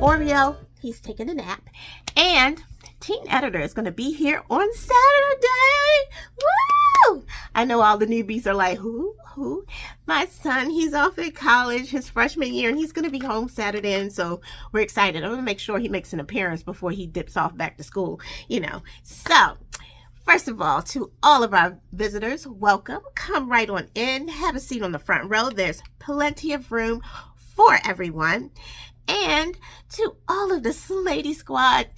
Oreo, he's taking a nap. And Teen Editor is going to be here on Saturday. Woo! I know all the newbies are like, who? My son, he's off at college, his freshman year, and he's going to be home Saturday, and so we're excited. I'm going to make sure he makes an appearance before he dips off back to school, you know. So, first of all, to all of our visitors, welcome. Come right on in. Have a seat on the front row. There's plenty of room for everyone. And to all of the Slady Squad,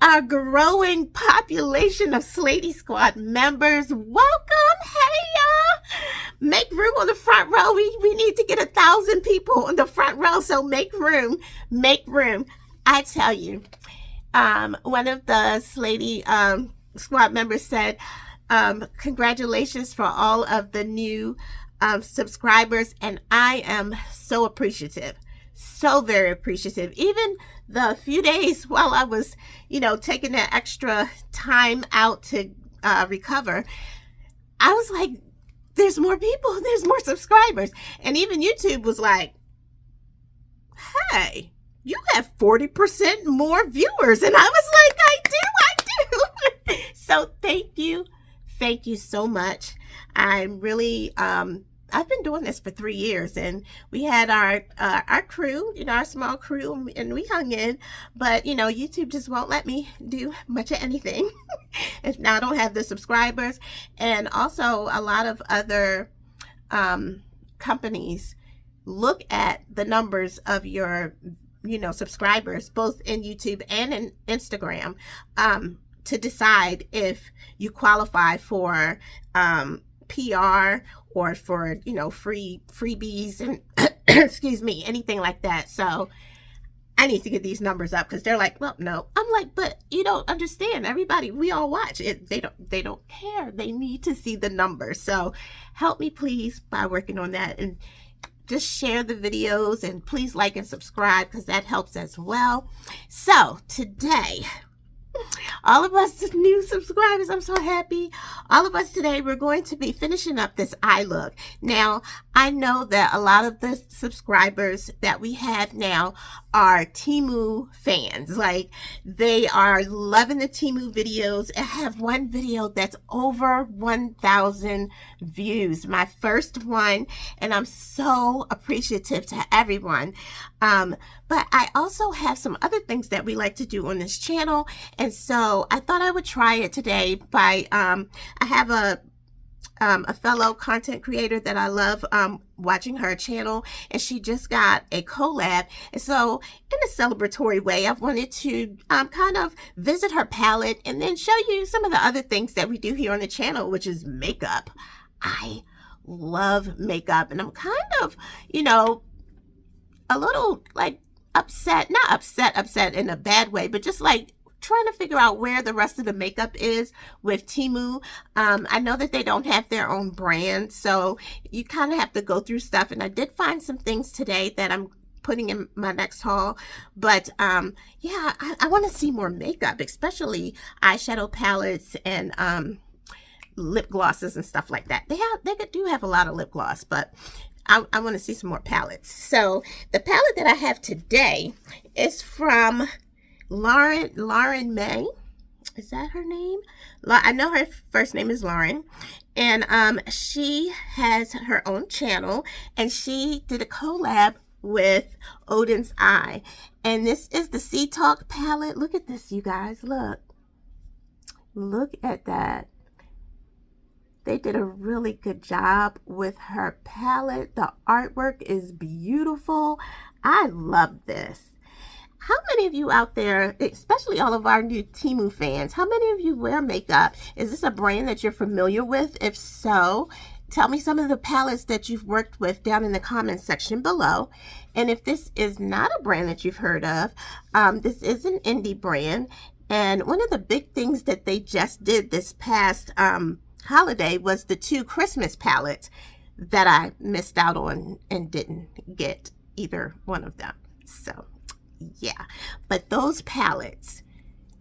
our growing population of Slady Squad members, welcome. Hey, y'all. Make room on the front row. We need to get 1,000 people on the front row, so make room. Make room. I tell you, one of the Slady Squad members said, congratulations for all of the new subscribers, and I am so appreciative. So very appreciative. Even the few days while I was, taking that extra time out to recover, I was like, there's more people, there's more subscribers. And even YouTube was like, hey, you have 40% more viewers. And I was like, I do. So thank you so much. I'm really, I've been doing this for 3 years, and we had our crew, our small crew, and we hung in, but YouTube just won't let me do much of anything. And now I don't have the subscribers, and also a lot of other companies look at the numbers of your subscribers, both in YouTube and in Instagram, to decide if you qualify for PR or for freebies and excuse me, anything like that. So I need to get these numbers up, because they're like, well, no. I'm like, but you don't understand. Everybody, we all watch it. They don't care. They need to see the numbers. So help me please by working on that, and just share the videos, and please like and subscribe, because that helps as well. So today, all of us new subscribers, I'm so happy. All of us today, we're going to be finishing up this Eyelook. Now, I know that a lot of the subscribers that we have now are Temu fans. Like, they are loving the Temu videos. I have one video that's over 1,000 views, my first one, and I'm so appreciative to everyone. But I also have some other things that we like to do on this channel, and so I thought I would try it today by I have a fellow content creator that I love watching her channel, and she just got a collab, and so in a celebratory way, I've wanted to kind of visit her palette and then show you some of the other things that we do here on the channel, which is makeup. I love makeup, and I'm kind of a little like upset, not upset in a bad way, but just like trying to figure out where the rest of the makeup is with Temu. I know that they don't have their own brand, so you kind of have to go through stuff, and I did find some things today that I'm putting in my next haul. But yeah, I want to see more makeup, especially eyeshadow palettes and lip glosses and stuff like that. They do have a lot of lip gloss, but I want to see some more palettes. So the palette that I have today is from Lauren May. Is that her name? I know her first name is Lauren, and she has her own channel, and she did a collab with Oden's Eye, and this is the Seatalk palette. Look at this, you guys. Look at that. They did a really good job with her palette. The artwork is beautiful. I love this. How many of you out there, especially all of our new Temu fans, how many of you wear makeup? Is this a brand that you're familiar with? If so, tell me some of the palettes that you've worked with down in the comments section below. And if this is not a brand that you've heard of, this is an indie brand. And one of the big things that they just did this past holiday was the 2 Christmas palettes that I missed out on and didn't get either one of them. So yeah, but those palettes,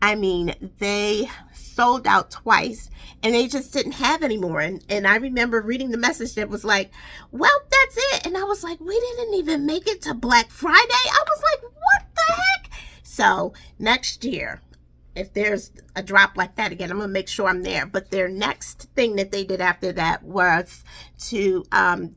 I mean, they sold out twice, and they just didn't have any more. And I remember reading the message that was like, well, that's it. And I was like, we didn't even make it to Black Friday. I was like, what the heck? So next year, if there's a drop like that again, I'm gonna make sure I'm there. But their next thing that they did after that was to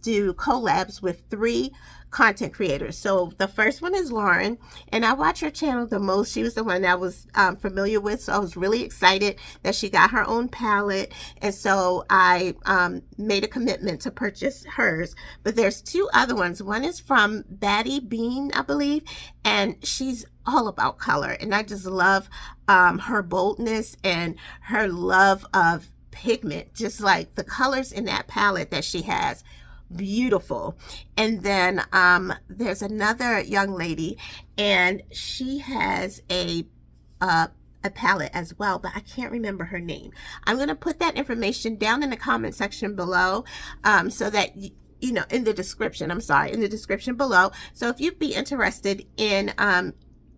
do collabs with 3 content creators. So the first one is Lauren, and I watch her channel the most. She was the one that I was familiar with, so I was really excited that she got her own palette, and so I made a commitment to purchase hers. But there's 2 other ones. One is from Batty, I believe, and she's all about color, and I just love her boldness and her love of pigment, just like the colors in that palette that she has. Beautiful. And then there's another young lady, and she has a palette as well, but I can't remember her name. I'm going to put that information down in the comment section below, so that you know, in the description, in the description below. So if you'd be interested in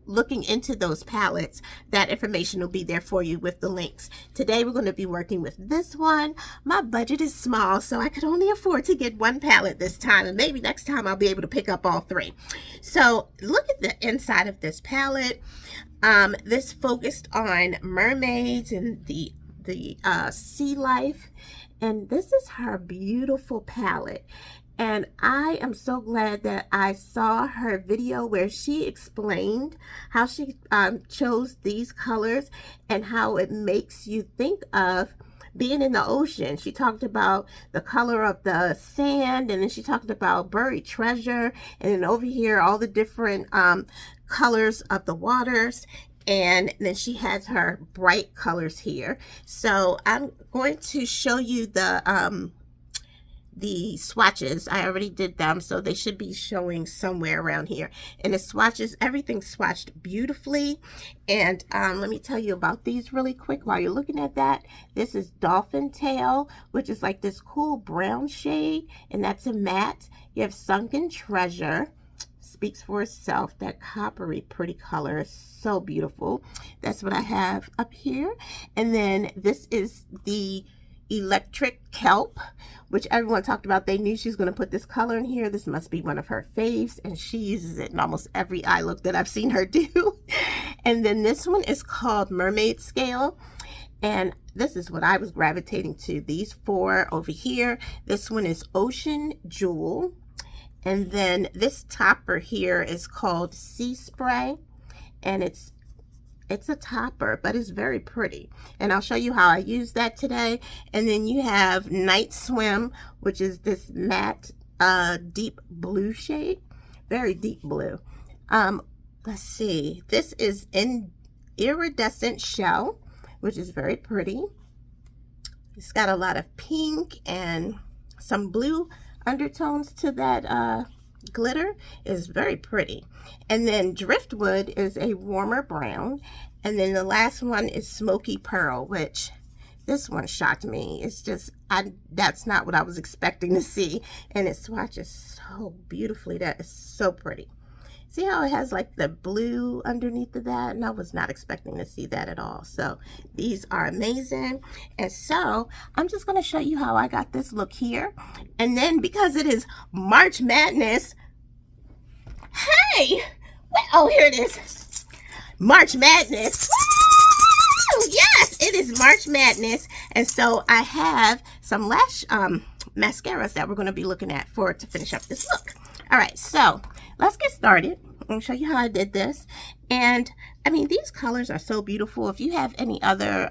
looking into those palettes, that information will be there for you with the links. Today we're going to be working with this one. My budget is small, so I could only afford to get 1 palette this time, and maybe next time I'll be able to pick up all 3. So look at the inside of this palette. This focused on mermaids and the sea life, and this is her beautiful palette. And I am so glad that I saw her video where she explained how she chose these colors and how it makes you think of being in the ocean. She talked about the color of the sand, and then she talked about buried treasure, and then over here all the different colors of the waters. And then she has her bright colors here. So I'm going to show you the swatches. I already did them, so they should be showing somewhere around here. And the swatches, everything's swatched beautifully. And let me tell you about these really quick while you're looking at that. This is Dolphin Tail, which is like this cool brown shade, and that's a matte. You have Sunken Treasure. Speaks for itself. That coppery pretty color is so beautiful. That's what I have up here. And then this is the Electric Kelp, which everyone talked about. They knew she was going to put this color in here. This must be one of her faves, and she uses it in almost every eye look that I've seen her do. And then this one is called Mermaid Scale, and this is what I was gravitating to. These 4 over here. This one is Ocean Jewel, and then this topper here is called Sea Spray, and it's a topper, but it's very pretty, and I'll show you how I use that today. And then you have Night Swim, which is this matte deep blue shade, very deep blue. Let's see, this is in Iridescent Shell, which is very pretty. It's got a lot of pink and some blue undertones to that glitter. Is very pretty. And then Driftwood is a warmer brown, and then the last one is Smoky Pearl, which this one shocked me. It's just that's not what I was expecting to see, and it swatches so beautifully. That is so pretty. See how it has like the blue underneath of that, and I was not expecting to see that at all. So these are amazing. And so I'm just going to show you how I got this look here, and then because it is March Madness, hey, oh, here it is, March Madness. Woo! Yes, it is March Madness, and so I have some lash mascaras that we're going to be looking at to finish up this look. All right, so let's get started. I'm going to show you how I did this. And I mean, these colors are so beautiful. If you have any other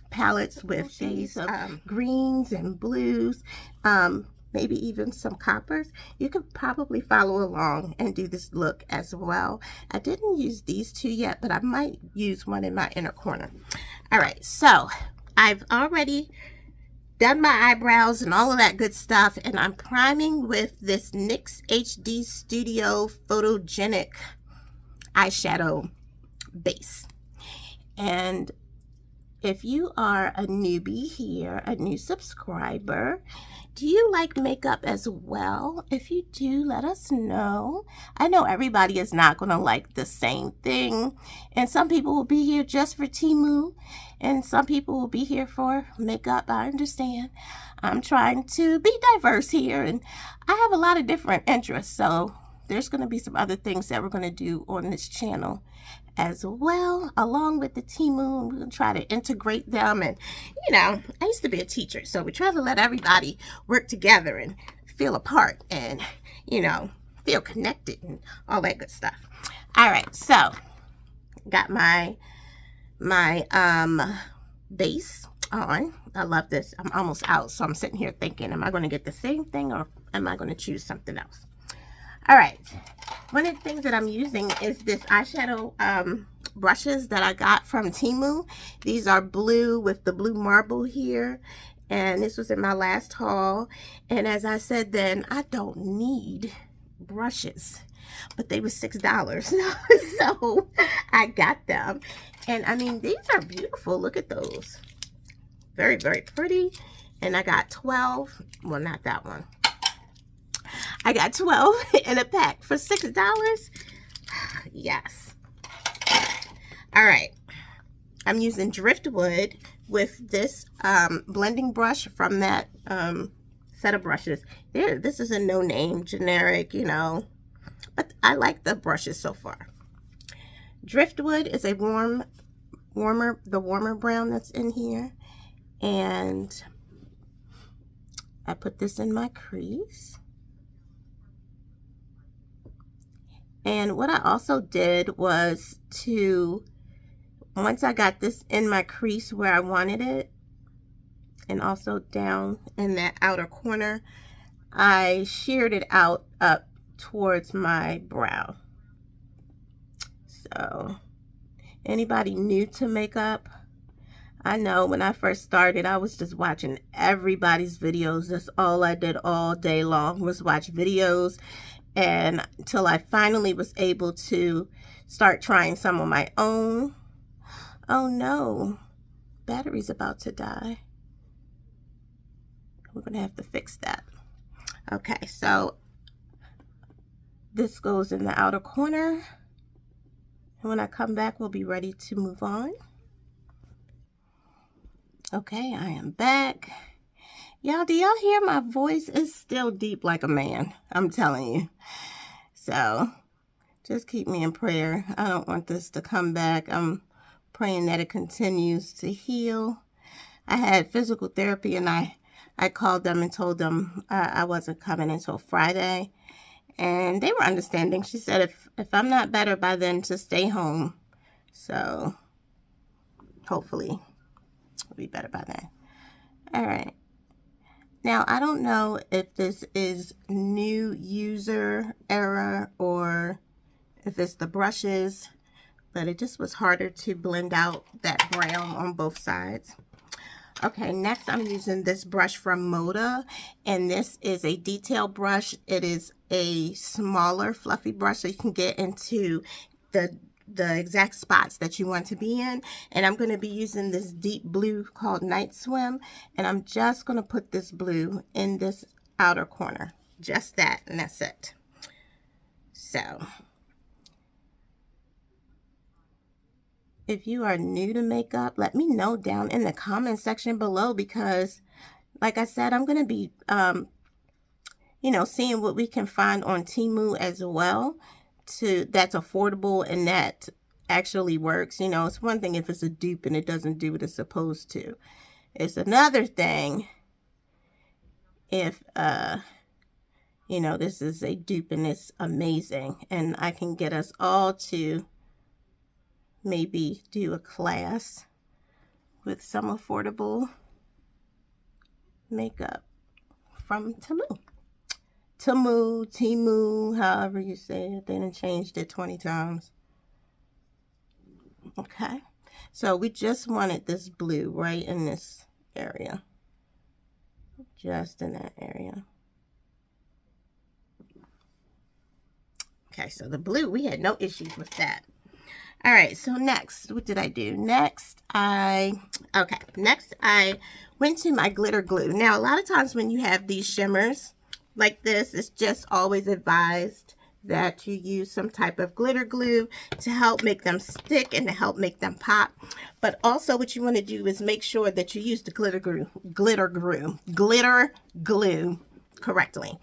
palettes with these greens and blues, maybe even some coppers, you could probably follow along and do this look as well. I didn't use these 2 yet, but I might use one in my inner corner. All right, so I've already done my eyebrows and all of that good stuff, and I'm priming with this NYX HD Studio Photogenic eyeshadow base. And if you are a newbie here, a new subscriber, do you like makeup as well? If you do, let us know. I know everybody is not going to like the same thing, and some people will be here just for Temu, and some people will be here for makeup. I understand. I'm trying to be diverse here, and I have a lot of different interests, so there's going to be some other things that we're going to do on this channel as well, along with the Temu. We're going to try to integrate them. And, you know, I used to be a teacher, so we try to let everybody work together and feel a part and, you know, feel connected and all that good stuff. All right, so got my base on. I love this. I'm almost out, so I'm sitting here thinking, am I going to get the same thing or am I going to choose something else? All right, one of the things that I'm using is this eyeshadow brushes that I got from Temu. These are blue with the blue marble here, and this was in my last haul. And as I said then, I don't need brushes, but they were $6 so I got them. And I mean, these are beautiful. Look at those. Very, very pretty. And I got 12. Well, not that one. I got 12 in a pack for $6. Yes. All right. I'm using Driftwood with this blending brush from that set of brushes. This is a no-name, generic, you know, but I like the brushes so far. Driftwood is a warmer brown that's in here. And I put this in my crease. And what I also did was once I got this in my crease where I wanted it, and also down in that outer corner, I sheared it out up towards my brow. So, anybody new to makeup? I know when I first started, I was just watching everybody's videos. That's all I did all day long was watch videos. And until I finally was able to start trying some of my own. Oh no, battery's about to die. We're going to have to fix that. Okay, so this goes in the outer corner. And when I come back, we'll be ready to move on. Okay, I am back. Y'all, do y'all hear my voice? It's still deep like a man, I'm telling you. So, just keep me in prayer. I don't want this to come back. I'm praying that it continues to heal. I had physical therapy, and I called them and told them I wasn't coming until Friday. And they were understanding. She said if I'm not better by then, to stay home. So, hopefully I'll be better by then. All right. Now, I don't know if this is new user error or if it's the brushes, but it just was harder to blend out that brown on both sides. Okay, next I'm using this brush from Moda, and this is a detail brush. It is a smaller fluffy brush, so you can get into the exact spots that you want to be in. And I'm going to be using this deep blue called Night Swim, and I'm just going to put this blue in this outer corner. Just that, and that's it. So, if you are new to makeup, let me know down in the comment section below, because like I said, I'm going to be you know, seeing what we can find on Temu as well that's affordable and that actually works. You know, it's one thing if it's a dupe and it doesn't do what it's supposed to. It's another thing if you know, this is a dupe and it's amazing, and I can get us all to maybe do a class with some affordable makeup from Temu. Temu, however you say it. They done changed it 20 times. Okay. So we just wanted this blue right in this area. Just in that area. Okay, so the blue, we had no issues with that. All right, so next, what did I do? Next, I went to my glitter glue. Now, a lot of times when you have these shimmers like this, it's just always advised that you use some type of glitter glue to help make them stick and to help make them pop. But also what you want to do is make sure that you use the glitter glue correctly.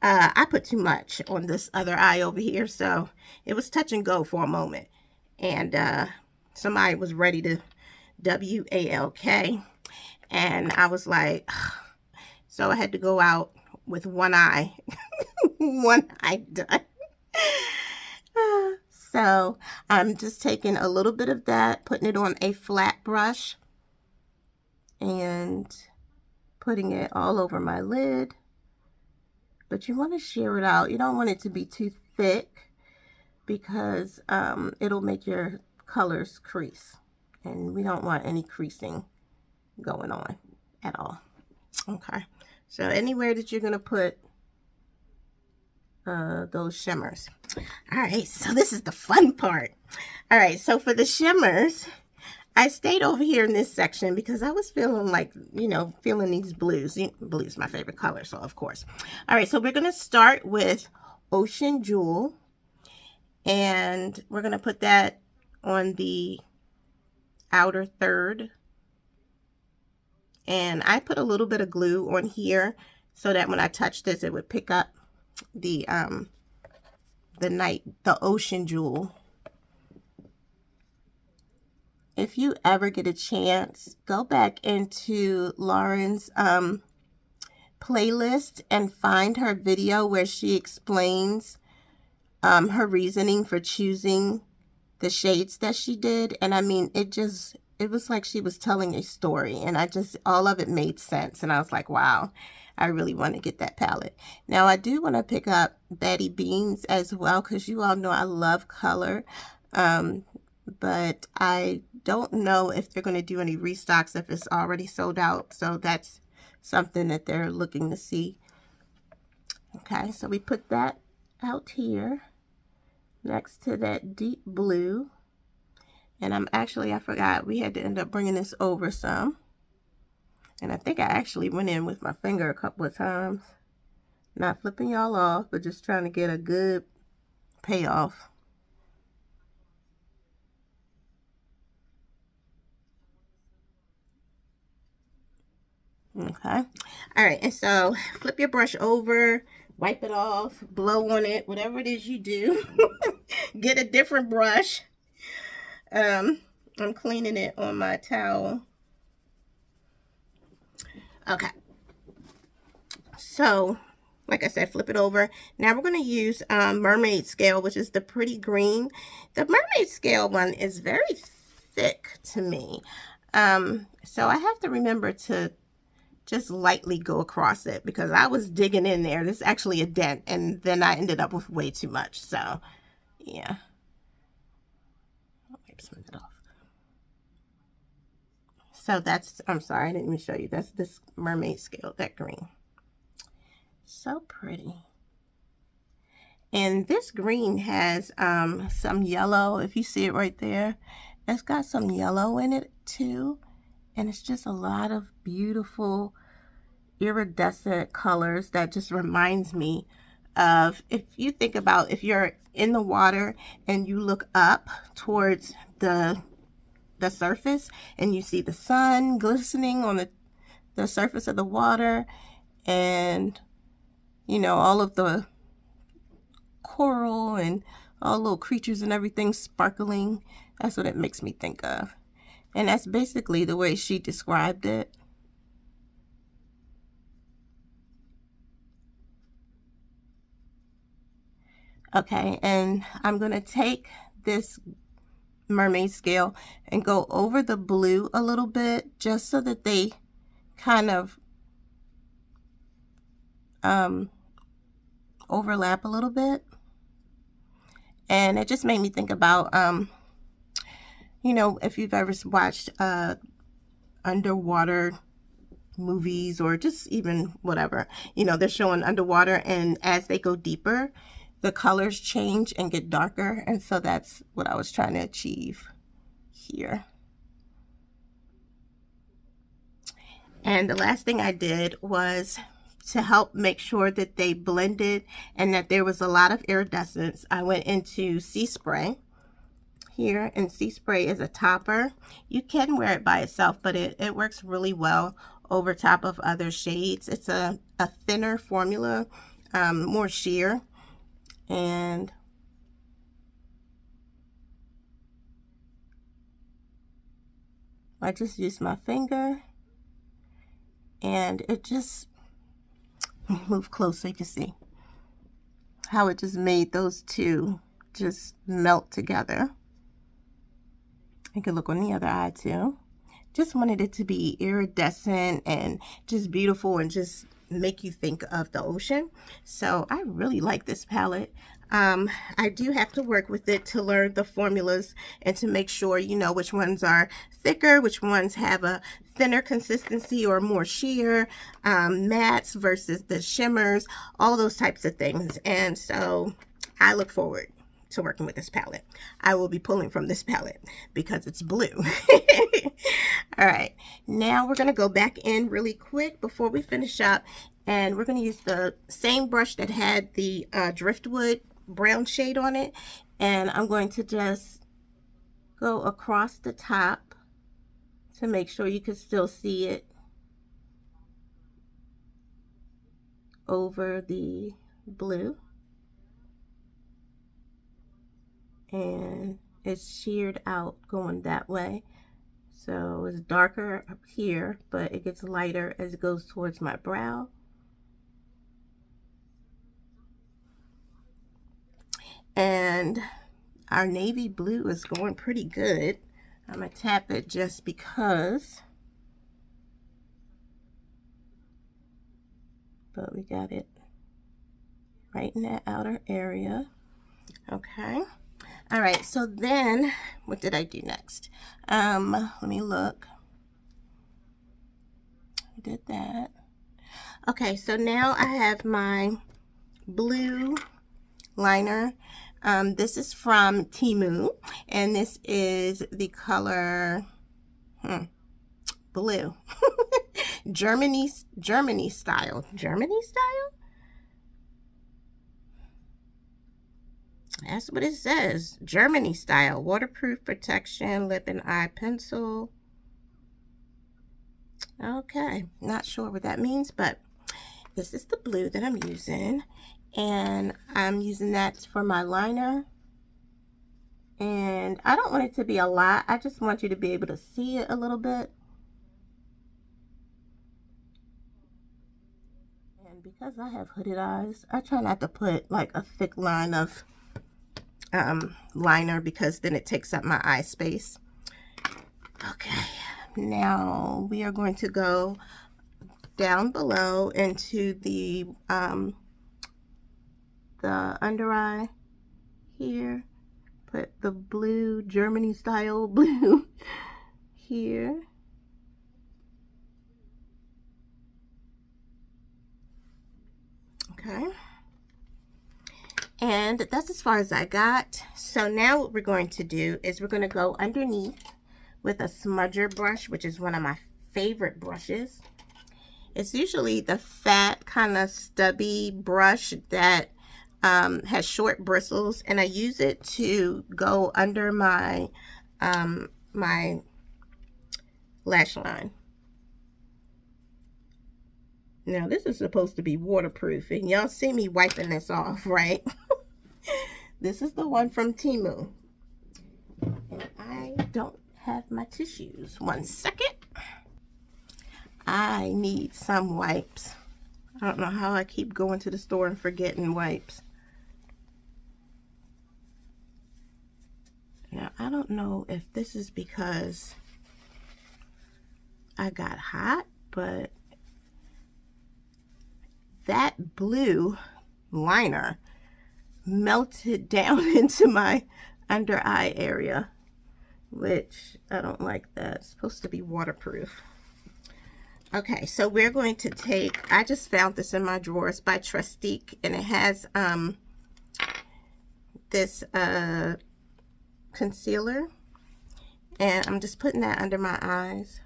I put too much on this other eye over here, so it was touch and go for a moment. and somebody was ready to WALK, and I was like, so I had to go out with one eye, one eye done. So I'm just taking a little bit of that, putting it on a flat brush, and putting it all over my lid. But you want to shear it out. You don't want it to be too thick, because it'll make your colors crease, and we don't want any creasing going on at all. Okay, so anywhere that you're going to put those shimmers. All right, so this is the fun part. All right, so for the shimmers, I stayed over here in this section because I was feeling like, you know, feeling these blues. Blue's my favorite color, so of course. All right, so we're going to start with Ocean Jewel, and we're going to put that on the outer third. And I put a little bit of glue on here so that when I touch this, it would pick up the Ocean Jewel. If you ever get a chance, go back into Lauren's playlist and find her video where she explains her reasoning for choosing the shades that she did. And I mean, it was like she was telling a story, and all of it made sense. And I was like, wow, I really want to get that palette. Now I do want to pick up Batty Beans as well, because you all know I love color. But I don't know if they're going to do any restocks, if it's already sold out. So that's something that they're looking to see. Okay, so we put that out here next to that deep blue. And I forgot, we had to end up bringing this over some. And I think I actually went in with my finger a couple of times. Not flipping y'all off, but just trying to get a good payoff. Okay. All right, and so flip your brush over, wipe it off, blow on it, whatever it is you do. Get a different brush. I'm cleaning it on my towel. Okay. So, like I said, flip it over. Now we're going to use Mermaid Scale, which is the pretty green. The Mermaid Scale one is very thick to me. So I have to remember to just lightly go across it, because I was digging in there. This is actually a dent, and then I ended up with way too much. So, yeah. Wipe some of it off. So that's, I'm sorry, I didn't even show you. That's this Mermaid Scale, that green. So pretty. And this green has some yellow. If you see it right there, it's got some yellow in it too. And it's just a lot of beautiful iridescent colors that just reminds me of, if you think about, if you're in the water and you look up towards the surface and you see the sun glistening on the surface of the water, and you know, all of the coral and all little creatures and everything sparkling. That's what it makes me think of. And that's basically the way she described it. Okay, and I'm going to take this Mermaid Scale and go over the blue a little bit, just so that they kind of overlap a little bit. And it just made me think about, you know, if you've ever watched underwater movies, or just even whatever, you know, they're showing underwater, and as they go deeper, the colors change and get darker. And so that's what I was trying to achieve here. And the last thing I did was to help make sure that they blended and that there was a lot of iridescence. I went into Sea Spray here, and Sea Spray is a topper. You can wear it by itself, but it works really well over top of other shades. It's a thinner formula, more sheer. And I just used my finger, and it just, move close so you can see how it just made those two just melt together. You can look on the other eye too. Just wanted it to be iridescent and just beautiful and just make you think of the ocean. So I really like this palette. I do have to work with it to learn the formulas and to make sure you know which ones are thicker, which ones have a thinner consistency or more sheer, mattes versus the shimmers, all those types of things. And so I look forward to working with this palette. I will be pulling from this palette because it's blue. All right, now we're going to go back in really quick before we finish up, and we're going to use the same brush that had the driftwood brown shade on it, and I'm going to just go across the top to make sure you can still see it over the blue. And it's sheared out going that way, so it's darker up here, but it gets lighter as it goes towards my brow. And our navy blue is going pretty good. I'm gonna tap it just because, but we got it right in that outer area. Okay. All right, so then what did I do next? Let me look. I did that. Okay, so now I have my blue liner. This is from Temu, and this is the color blue. Germany style. Germany style? That's what it says. Germany style. Waterproof protection, lip and eye pencil. Okay, not sure what that means, but this is the blue that I'm using, and I'm using that for my liner. And I don't want it to be a lot. I just want you to be able to see it a little bit. And because I have hooded eyes, I try not to put like a thick line of liner, because then it takes up my eye space. Okay, now we are going to go down below into the under eye here. Put the blue, Germany style blue here. Okay. And that's as far as I got. So now what we're going to do is we're going to go underneath with a smudger brush, which is one of my favorite brushes. It's usually the fat, kind of stubby brush that has short bristles, and I use it to go under my my lash line. Now this is supposed to be waterproof, and y'all see me wiping this off, right? This is the one from Temu, and I don't have my tissues. One second. I need some wipes. I don't know how I keep going to the store and forgetting wipes. Now, I don't know if this is because I got hot, but that blue liner melted down into my under eye area, which I don't like that. It's supposed to be waterproof. Okay, so we're going to take, I just found this in my drawers by Trustique, and it has this concealer, and I'm just putting that under my eyes.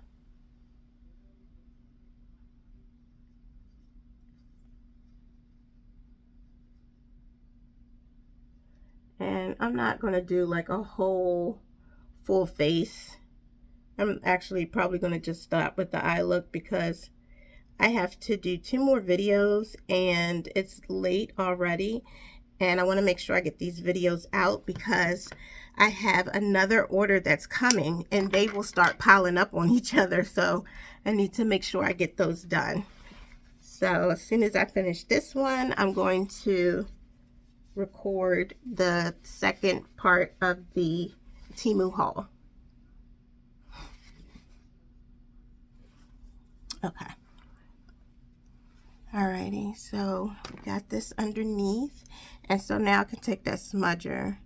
And I'm not going to do like a whole full face. I'm actually probably going to just stop with the eye look because I have to do 2 more videos and it's late already. And I want to make sure I get these videos out because I have another order that's coming, and they will start piling up on each other, so I need to make sure I get those done. So as soon as I finish this one, I'm going to record the second part of the Temu haul. Okay. Alrighty, so we got this underneath, and so now I can take that smudger,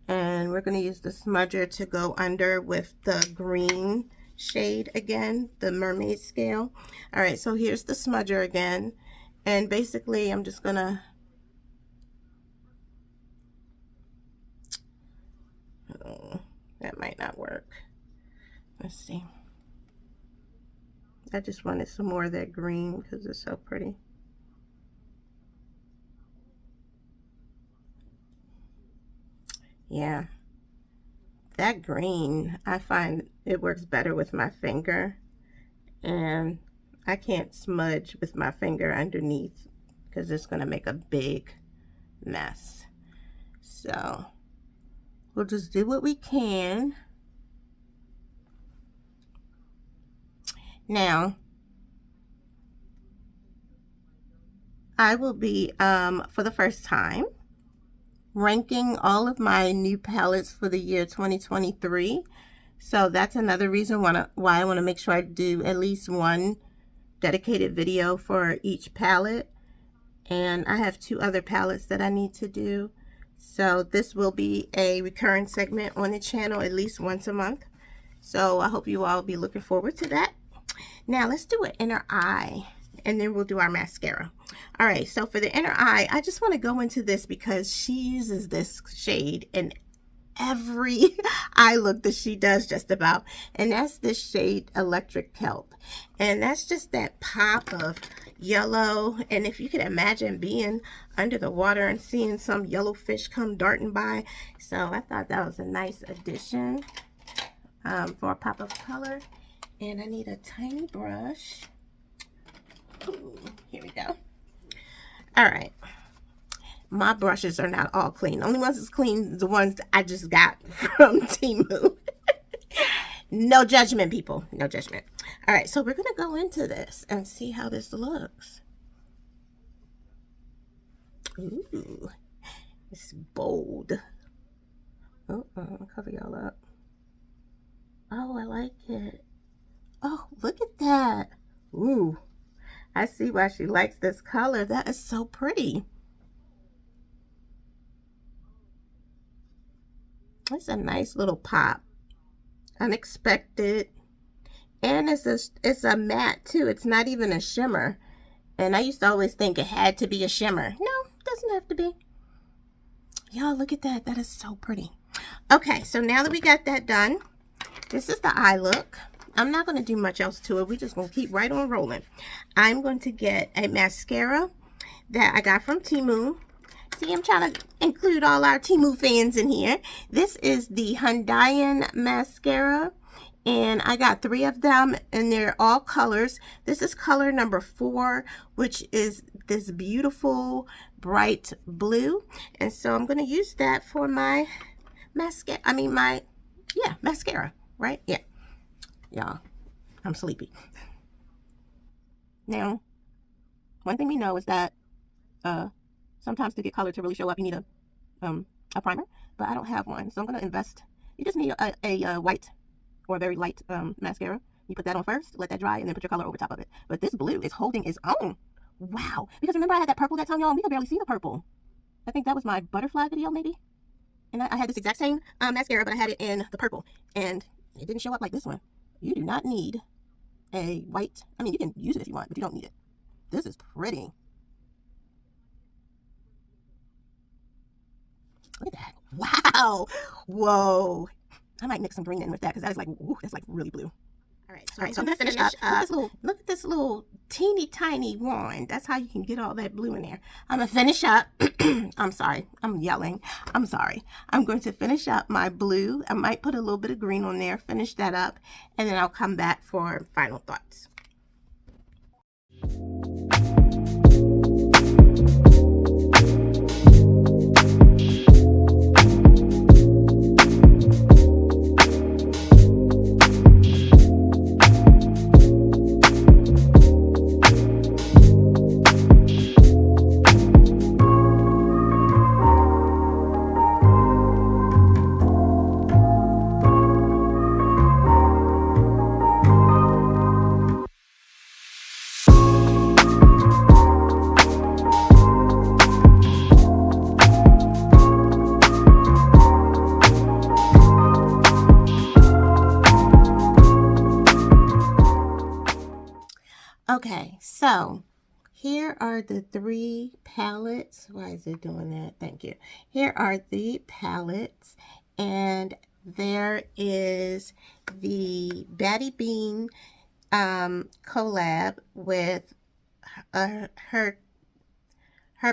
and we're going to use the smudger to go under with the green shade again, the mermaid scale. All right, so here's the smudger again, and basically I'm just gonna that might not work. Let's see. I just wanted some more of that green because it's so pretty. Yeah, that green, I find it works better with my finger, and I can't smudge with my finger underneath because it's going to make a big mess. So we'll just do what we can. Now, I will be, for the first time, ranking all of my new palettes for the year 2023. So that's another reason why I want to make sure I do at least one dedicated video for each palette. And I have 2 other palettes that I need to do. So this will be a recurring segment on the channel at least once a month. So I hope you all will be looking forward to that. Now let's do an inner eye, and then we'll do our mascara. All right, so for the inner eye, I just want to go into this because she uses this shade in every eye look that she does just about, and that's this shade Electric Kelp, and that's just that pop of yellow. And if you could imagine being under the water and seeing some yellow fish come darting by, so I thought that was a nice addition for a pop of color. And I need a tiny brush. Ooh, here we go. All right. My brushes are not all clean. The only ones that's clean, the ones that I just got from Temu. No judgment, people. No judgment. All right, so we're going to go into this and see how this looks. Ooh, it's bold. Oh, I'll cover y'all up. Oh, I like it. Oh, look at that. Ooh, I see why she likes this color. That is so pretty. It's a nice little pop. Unexpected. And it's a matte too. It's not even a shimmer. And I used to always think it had to be a shimmer. No, it doesn't have to be. Y'all, look at that. That is so pretty. Okay, so now that we got that done, this is the eye look. I'm not going to do much else to it. We're just going to keep right on rolling. I'm going to get a mascara that I got from Temu. See, I'm trying to include all our Temu fans in here. This is the Hyundai mascara, and I got 3 of them, and they're all colors. This is color number 4, which is this beautiful bright blue. And so I'm going to use that for my mascara. I mean, mascara, right? Yeah. Y'all, I'm sleepy. Now, one thing we know is that sometimes to get color to really show up, you need a primer, but I don't have one, so I'm going to invest. You just need a white or a very light mascara. You put that on first, let that dry, and then put your color over top of it. But this blue is holding its own. Wow. Because remember I had that purple that time, y'all, and we could barely see the purple. I think that was my butterfly video, maybe. And I had this exact same mascara, but I had it in the purple, and it didn't show up like this one. You do not need a white. I mean, you can use it if you want, but you don't need it. This is pretty. Look at that. Wow. Whoa. I might mix some green in with that because that is like, ooh, that's like really blue. All right, so I'm going to finish up. Look at this little teeny tiny wand. That's how you can get all that blue in there. I'm going to finish up. I'm sorry. I'm yelling. I'm sorry. I'm going to finish up my blue. I might put a little bit of green on there, finish that up, and then I'll come back for final thoughts. So here are the 3 palettes. Why is it doing that? Thank you. Here are the palettes, and there is the Batty Bean collab with her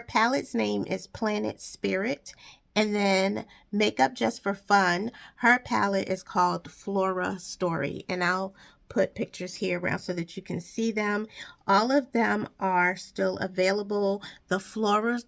palette's name is Planet Spirit. And then Makeup Just for Fun, her palette is called Flora Story. And I'll put pictures here around so that you can see them. All of them are still available. The Flora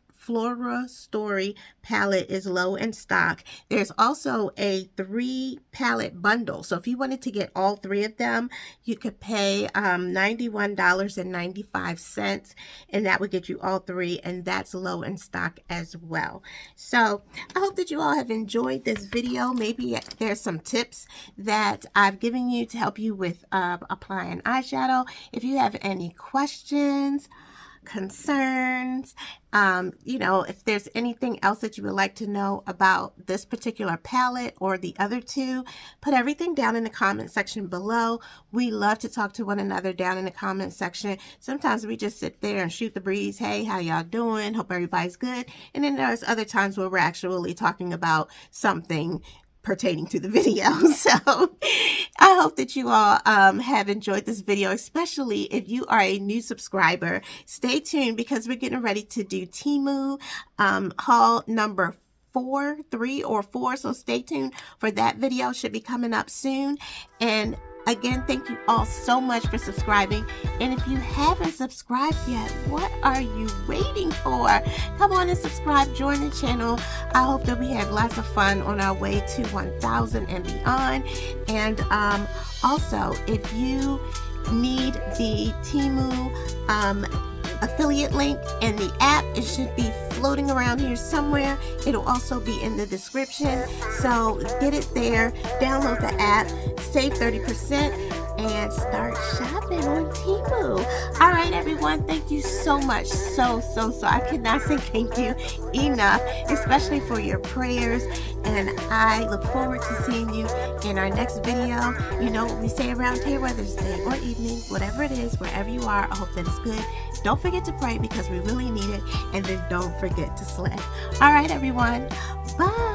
Story palette is low in stock. There's also a 3 palette bundle. So if you wanted to get all 3 of them, you could pay $91.95, and that would get you all 3, and that's low in stock as well. So I hope that you all have enjoyed this video. Maybe there's some tips that I've given you to help you with applying eyeshadow. If you have any questions, concerns, if there's anything else that you would like to know about this particular palette or the other 2, put everything down in the comment section below. We love to talk to one another down in the comment section. Sometimes we just sit there and shoot the breeze. Hey, how y'all doing? Hope everybody's good. And then there's other times where we're actually talking about something pertaining to the video. So I hope that you all have enjoyed this video, especially if you are a new subscriber. Stay tuned because we're getting ready to do Temu haul number 3 or 4. So stay tuned for that video. Should be coming up soon. And again, thank you all so much for subscribing. And if you haven't subscribed yet, what are you waiting for? Come on and subscribe, join the channel. I hope that we have lots of fun on our way to 1,000 and beyond. And also, if you need the Temu affiliate link and the app, it should be floating around here somewhere. It'll also be in the description, so get it there, download the app, save 30%, and start shopping on Temu. All right, everyone, thank you so much. So I cannot say thank you enough, especially for your prayers. And I look forward to seeing you in our next video. You know what we say around here, whether it's day or evening, whatever it is, wherever you are, I hope that it's good. Don't forget to pray because we really need it. And then don't forget to slay. All right, everyone. Bye.